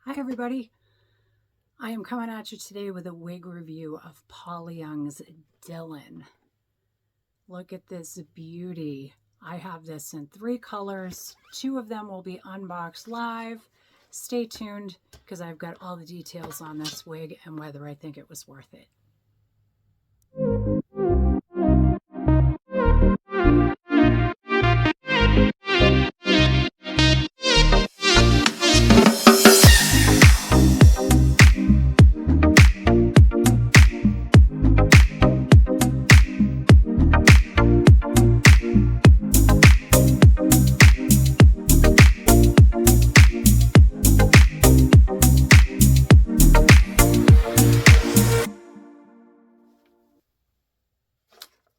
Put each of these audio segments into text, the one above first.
Hi everybody, I am coming at you today with a wig review of Paula Young's Dylan. Look at this beauty. I have this in 3 colors. 2 of them will be unboxed live. Stay tuned because I've got all the details on this wig and whether I think it was worth it.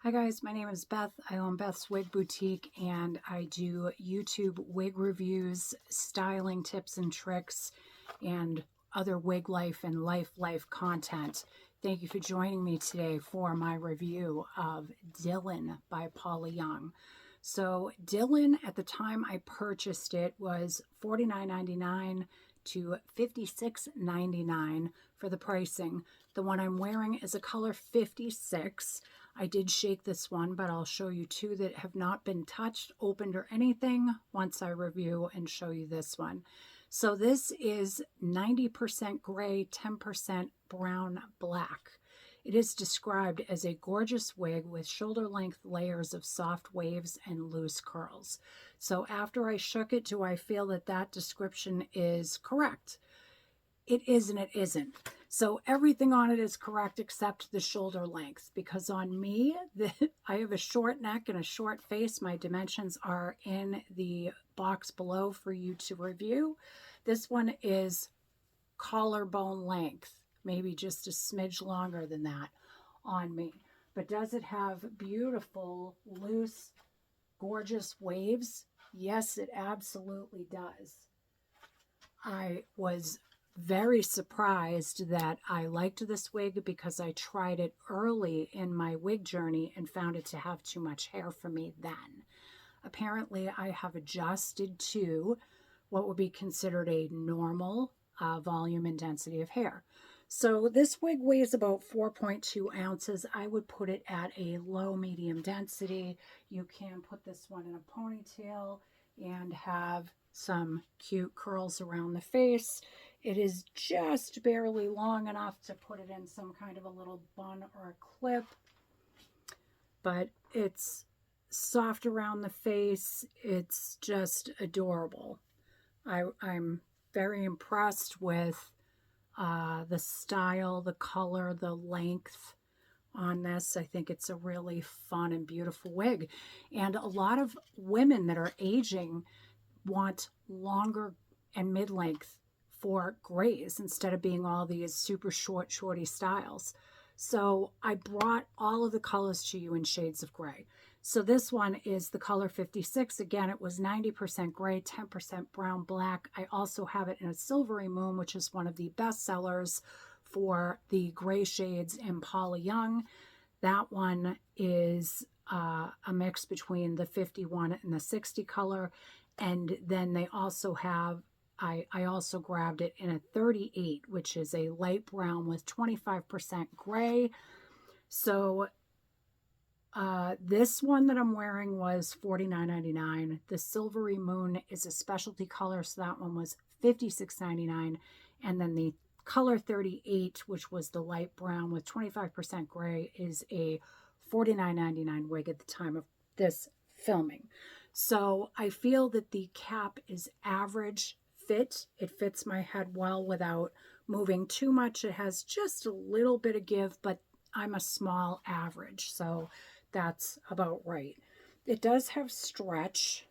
Hi guys, my name is Beth. I own Bethswigboutique and I do YouTube wig reviews, styling tips and tricks, and other wig life and life content. Thank you for joining me today for my review of Dylan by Paula Young. So Dylan, at the time I purchased it, was $49.99 to $56.99 for the pricing. The one I'm wearing is a color 56. I did shake this one, but I'll show you 2 that have not been touched, opened, or anything once I review and show you this one. So this is 90% gray, 10% brown black. It is described as a gorgeous wig with shoulder-length layers of soft waves and loose curls. So after I shook it, do I feel that that description is correct? It is and it isn't. So everything on it is correct except the shoulder length, because on me, I have a short neck and a short face. My dimensions are in the box below for you to review. This one is collarbone length, maybe just a smidge longer than that on me. But does it have beautiful, loose, gorgeous waves? Yes, it absolutely does. I was very surprised that I liked this wig because I tried it early in my wig journey and found it to have too much hair for me then. Apparently, I have adjusted to what would be considered a normal volume and density of hair. So this wig weighs about 4.2 ounces. I would put it at a low medium density. You can put this one in a ponytail and have some cute curls around the face. It is just barely long enough to put it in some kind of a little bun or a clip, but it's soft around the face. It's just adorable. I'm very impressed with the style, the color, the length on this. I think it's a really fun and beautiful wig. And a lot of women that are aging want longer and mid-length for grays instead of being all these super shorty styles. So I brought all of the colors to you in shades of gray. So this one is the color 56. Again, it was 90% gray, 10% brown black. I also have it in a Silvery Moon, which is one of the best sellers for the gray shades in Paula Young. That one is a mix between the 51 and the 60 color. And then they also have, I also grabbed it in a 38, which is a light brown with 25% gray. So this one that I'm wearing was $49.99. The Silvery Moon is a specialty color, so that one was $56.99. And then the color 38, which was the light brown with 25% gray, is a $49.99 wig at the time of this filming. So I feel that the cap is average fit. It fits my head well without moving too much. It has just a little bit of give, but I'm a small average, so that's about right. It does have stretch,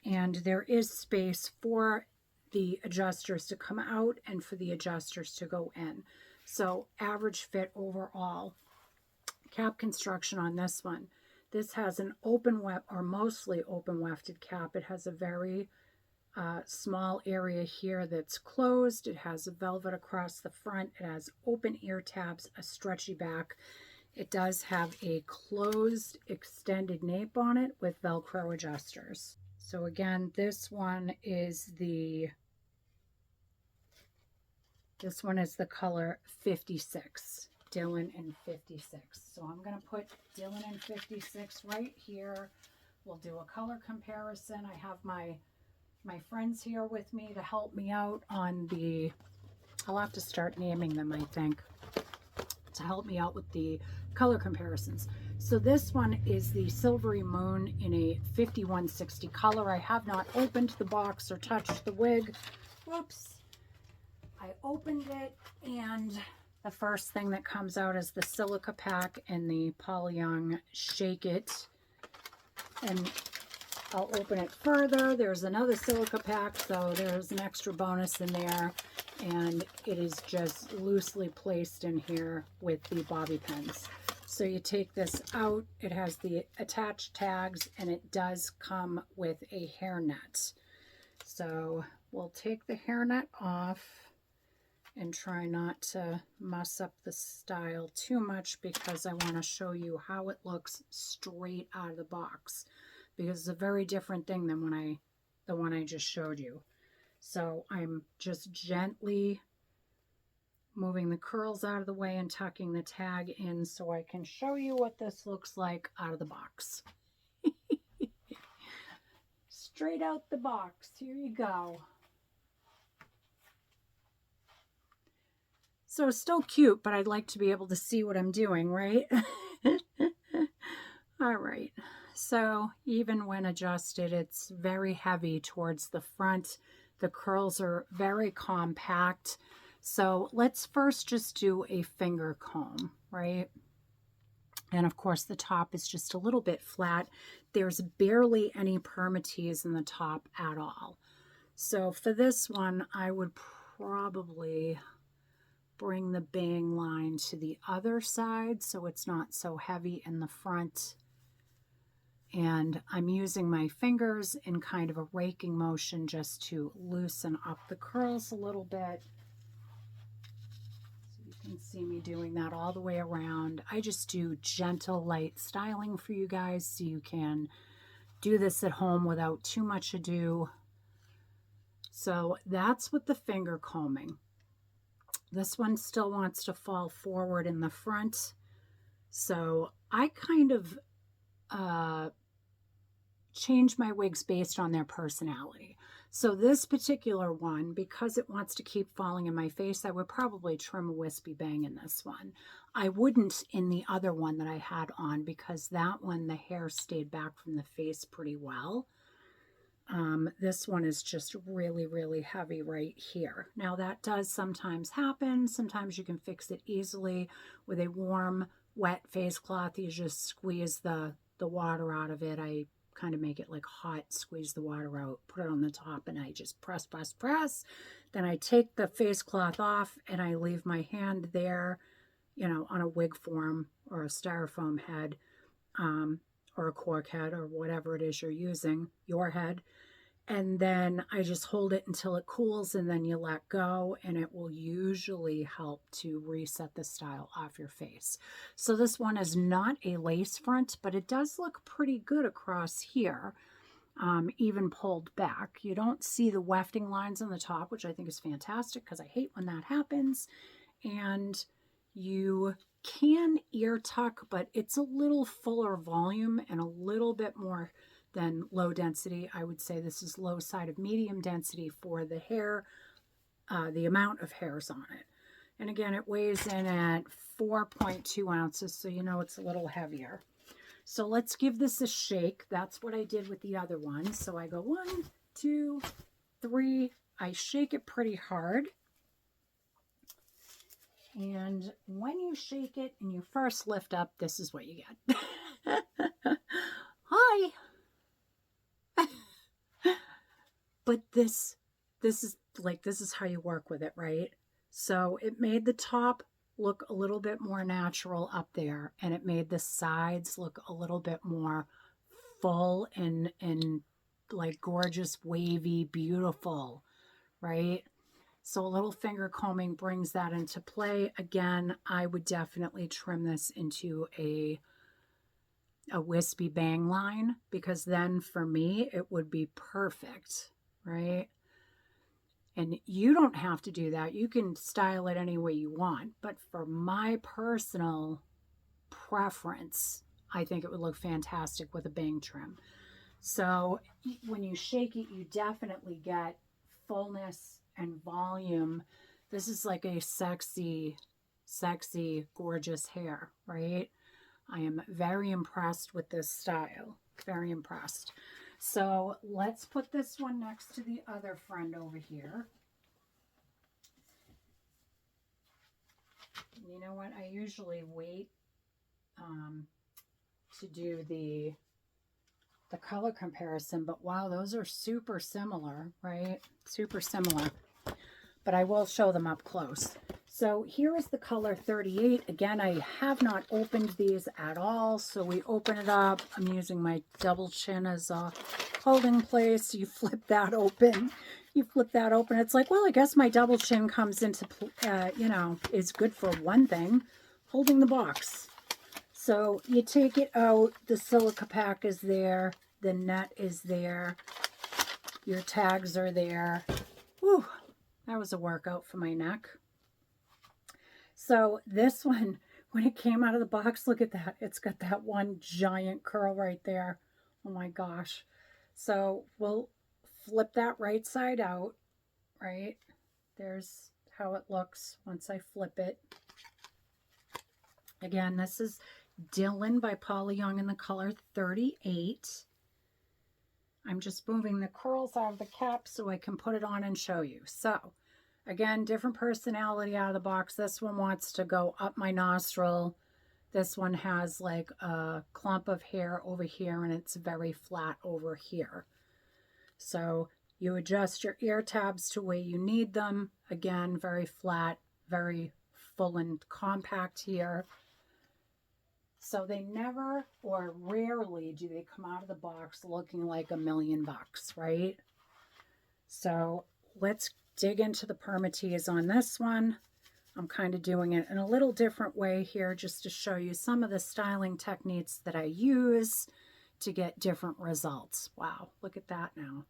and there is space for the adjusters to come out and for the adjusters to go in. So average fit overall. Cap construction on this one. This has an open weft, or mostly open wefted cap. It has a very small area here that's closed. It has a velvet across the front. It has open ear tabs, a stretchy back. It does have a closed extended nape on it with Velcro adjusters. So again, this one is the This one is the color 56, Dylan in 56. So I'm going to put Dylan in 56 right here. We'll do a color comparison. I have my friends here with me to help me out on the, I'll have to start naming them, I think, to help me out with the color comparisons. So this one is the Silvery Moon in a 5160 color. I have not opened the box or touched the wig. Whoops. I opened it, and the first thing that comes out is the silica pack and the Paula Young Shake It. And I'll open it further. There's another silica pack, so there's an extra bonus in there. And it is just loosely placed in here with the bobby pins. So you take this out, it has the attached tags, and it does come with a hairnet. So we'll take the hairnet off and try not to mess up the style too much, because I want to show you how it looks straight out of the box, because it's a very different thing than the one I just showed you. So I'm just gently moving the curls out of the way and tucking the tag in so I can show you what this looks like out of the box. Straight out the box. Here you go. So it's still cute, but I'd like to be able to see what I'm doing, right? All right. So even when adjusted, it's very heavy towards the front. The curls are very compact. So let's first just do a finger comb, right? And of course, the top is just a little bit flat. There's barely any permatease in the top at all. So for this one, I would probably bring the bang line to the other side so it's not so heavy in the front. And I'm using my fingers in kind of a raking motion just to loosen up the curls a little bit. So you can see me doing that all the way around. I just do gentle, light styling for you guys so you can do this at home without too much ado. So that's with the finger combing. This one still wants to fall forward in the front. So I kind of change my wigs based on their personality. So this particular one, because it wants to keep falling in my face, I would probably trim a wispy bang in this one. I wouldn't in the other one that I had on, because that one, the hair stayed back from the face pretty well. This one is just really, really heavy right here. Now that does sometimes happen. Sometimes you can fix it easily with a warm, wet face cloth. You just squeeze the water out of it. I kind of make it like hot, squeeze the water out, put it on the top, and I just press, press, press. Then I take the face cloth off and I leave my hand there, you know, on a wig form or a styrofoam head, or a cork head or whatever it is you're using, your head. And then I just hold it until it cools, and then you let go, and it will usually help to reset the style off your face. So this one is not a lace front, but it does look pretty good across here, even pulled back. You don't see the wefting lines on the top, which I think is fantastic because I hate when that happens. And you can ear tuck, but it's a little fuller volume and a little bit more than low density. I would say this is low side of medium density for the hair, the amount of hairs on it. And again, it weighs in at 4.2 ounces, so you know it's a little heavier. So let's give this a shake. That's what I did with the other one. So I go 1, 2, 3. I shake it pretty hard. And when you shake it and you first lift up, this is what you get. Hi. But this is how you work with it, right? So it made the top look a little bit more natural up there, and it made the sides look a little bit more full and like gorgeous, wavy, beautiful, right? So a little finger combing brings that into play. Again, I would definitely trim this into a wispy bang line, because then for me it would be perfect, right? And you don't have to do that. You can style it any way you want. But for my personal preference, I think it would look fantastic with a bang trim. So when you shake it, you definitely get fullness and volume. This is like a sexy, sexy, gorgeous hair, right? I am very impressed with this style. Very impressed. So let's put this one next to the other friend over here. You know what? I usually wait to do the color comparison, but wow, those are super similar, right? Super similar. But I will show them up close. So here is the color 38. Again, I have not opened these at all. So we open it up. I'm using my double chin as a holding place. You flip that open. You flip that open. It's like, well, I guess my double chin comes into, you know, is good for one thing, holding the box. So you take it out. The silica pack is there. The net is there. Your tags are there. Whew, that was a workout for my neck. So this one, when it came out of the box, look at that. It's got that one giant curl right there. Oh my gosh. So we'll flip that right side out, right? There's how it looks once I flip it. Again, this is Dylan by Paula Young in the color 38. I'm just moving the curls out of the cap so I can put it on and show you. So again, different personality out of the box. This one wants to go up my nostril. This one has like a clump of hair over here and it's very flat over here. So you adjust your ear tabs to where you need them. Again, very flat, very full and compact here. So they never or rarely do they come out of the box looking like $1,000,000, right? So let's dig into the permatease on this one. I'm kind of doing it in a little different way here just to show you some of the styling techniques that I use to get different results. Wow, look at that now.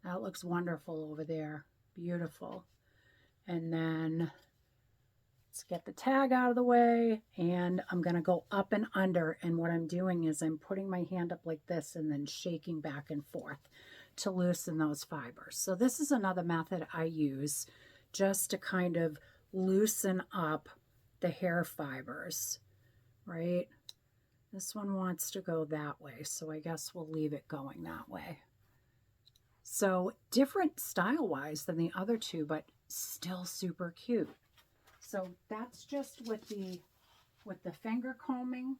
That looks wonderful over there. Beautiful. And then let's get the tag out of the way, and I'm going to go up and under, and what I'm doing is I'm putting my hand up like this and then shaking back and forth to loosen those fibers. So this is another method I use just to kind of loosen up the hair fibers, right? This one wants to go that way, so I guess we'll leave it going that way. So different style-wise than the other two, but still super cute. So that's just with the finger combing,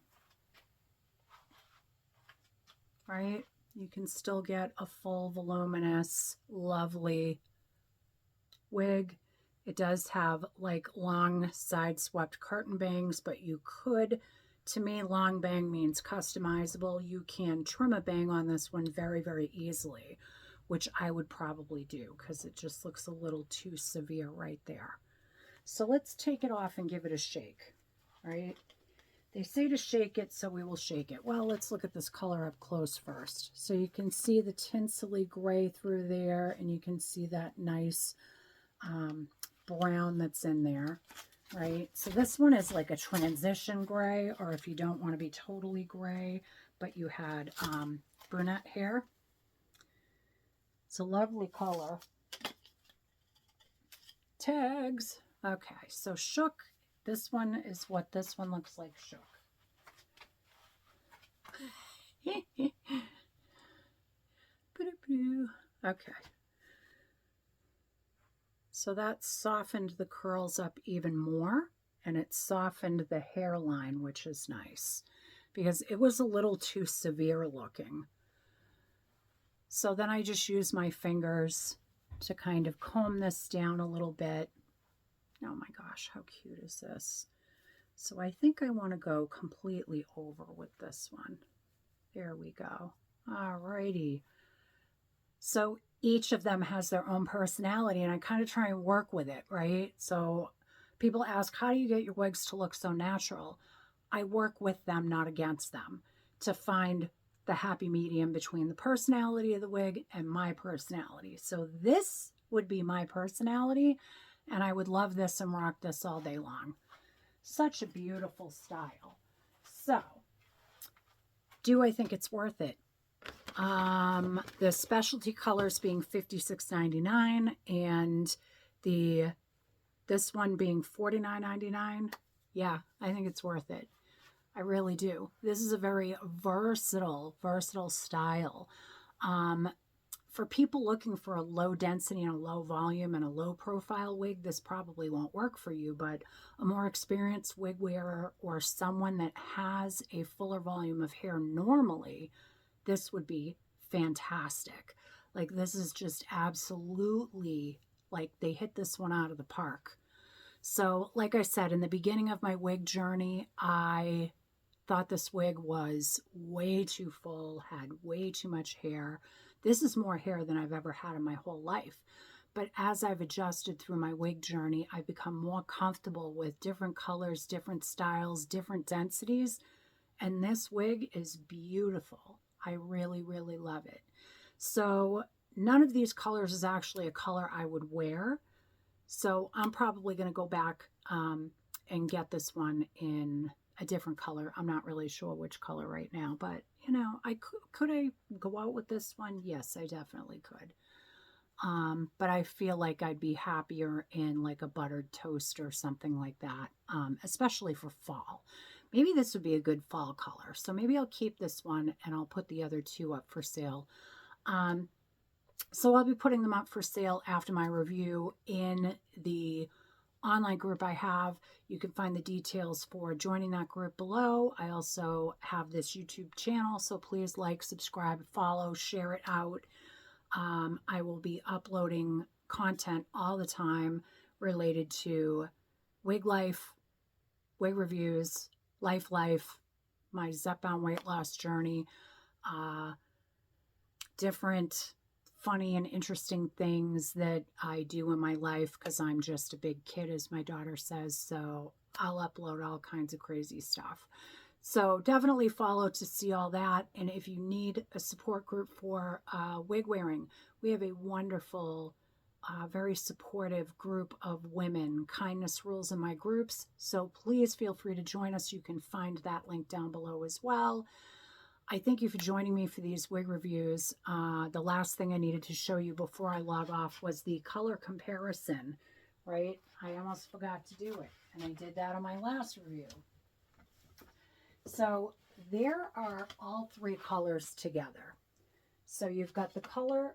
right? You can still get a full, voluminous, lovely wig. It does have like long side swept curtain bangs, but you could, to me, long bang means customizable. You can trim a bang on this one very, very easily, which I would probably do because it just looks a little too severe right there. So let's take it off and give it a shake, right? They say to shake it, so we will shake it. Well, let's look at this color up close first. So you can see the tinselly gray through there, and you can see that nice brown that's in there, right? So this one is like a transition gray, or if you don't want to be totally gray, but you had brunette hair. It's a lovely color. Tags. Okay, so shook. This one is what this one looks like shook. Okay. So that softened the curls up even more, and it softened the hairline, which is nice because it was a little too severe looking. So then I just use my fingers to kind of comb this down a little bit. Oh my gosh, how cute is this? So I think I want to go completely over with this one. There we go. Alrighty. So each of them has their own personality, and I kind of try and work with it, right? So people ask, how do you get your wigs to look so natural? I work with them, not against them, to find the happy medium between the personality of the wig and my personality. So this would be my personality, and I would love this and rock this all day long. Such a beautiful style. So, do I think it's worth it? The specialty colors being $56.99 and this one being $49.99. Yeah, I think it's worth it. I really do. This is a very versatile style. For people looking for a low density and a low volume and a low profile wig, this probably won't work for you, but a more experienced wig wearer or someone that has a fuller volume of hair normally, this would be fantastic. Like, this is just absolutely, like, they hit this one out of the park. So, like I said, in the beginning of my wig journey, I thought this wig was way too full, had way too much hair. This is more hair than I've ever had in my whole life. But as I've adjusted through my wig journey, I've become more comfortable with different colors, different styles, different densities. And this wig is beautiful. I really, really love it. So none of these colors is actually a color I would wear. So I'm probably going to go back and get this one in a different color. I'm not really sure which color right now, but you know, could I go out with this one? Yes, I definitely could. But I feel like I'd be happier in like a buttered toast or something like that, especially for fall. Maybe this would be a good fall color. So maybe I'll keep this one and I'll put the other two up for sale. So I'll be putting them up for sale after my review in the online group I have. You can find the details for joining that group below. I also have this YouTube channel, so please like, subscribe, follow, share it out. I will be uploading content all the time related to wig life, wig reviews, life, my Zep-bound weight loss journey, different funny and interesting things that I do in my life because I'm just a big kid, as my daughter says. So I'll upload all kinds of crazy stuff. So definitely follow to see all that. And if you need a support group for wig wearing, we have a wonderful, very supportive group of women. Kindness rules in my groups. So please feel free to join us. You can find that link down below as well. I thank you for joining me for these wig reviews. The last thing I needed to show you before I log off was the color comparison, right? I almost forgot to do it, and I did that on my last review. So there are all three colors together. So you've got the color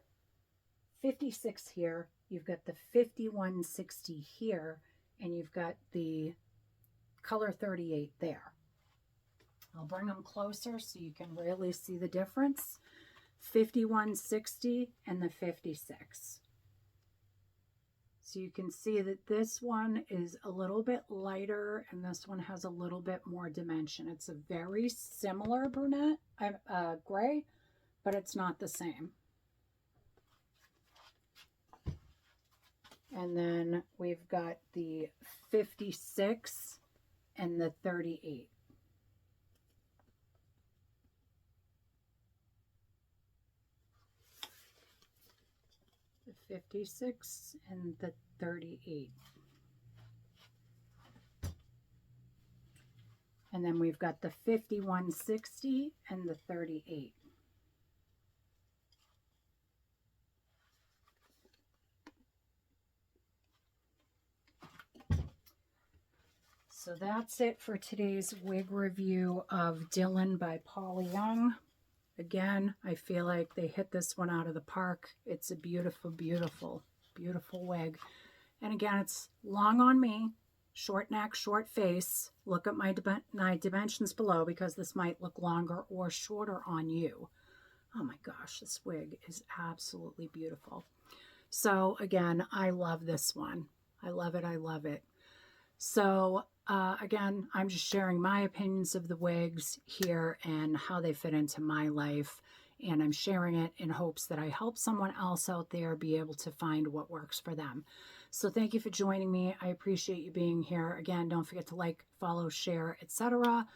56 here, you've got the 5160 here, and you've got the color 38 there. I'll bring them closer so you can really see the difference. 5160 and the 56. So you can see that this one is a little bit lighter and this one has a little bit more dimension. It's a very similar brunette, gray, but it's not the same. And then we've got the 56 and the 38. The 56 and the 38. And then we've got the 5160 and the 38. So that's it for today's wig review of Dylan by Paula Young. Again, I feel like they hit this one out of the park. It's a beautiful, beautiful, beautiful wig. And again, it's long on me, short neck, short face. Look at my dimensions below because this might look longer or shorter on you. Oh my gosh, this wig is absolutely beautiful. So again, I love this one. I love it. I love it. So again, I'm just sharing my opinions of the wigs here and how they fit into my life. And I'm sharing it in hopes that I help someone else out there be able to find what works for them. So thank you for joining me. I appreciate you being here. Again, don't forget to like, follow, share, etc.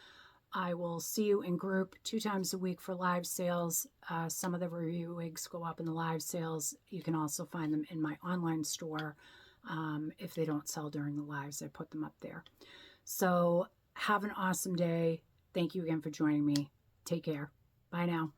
I will see you in group 2 times a week for live sales. Some of the review wigs go up in the live sales. You can also find them in my online store. If they don't sell during the lives, I put them up there. So have an awesome day. Thank you again for joining me. Take care. Bye now.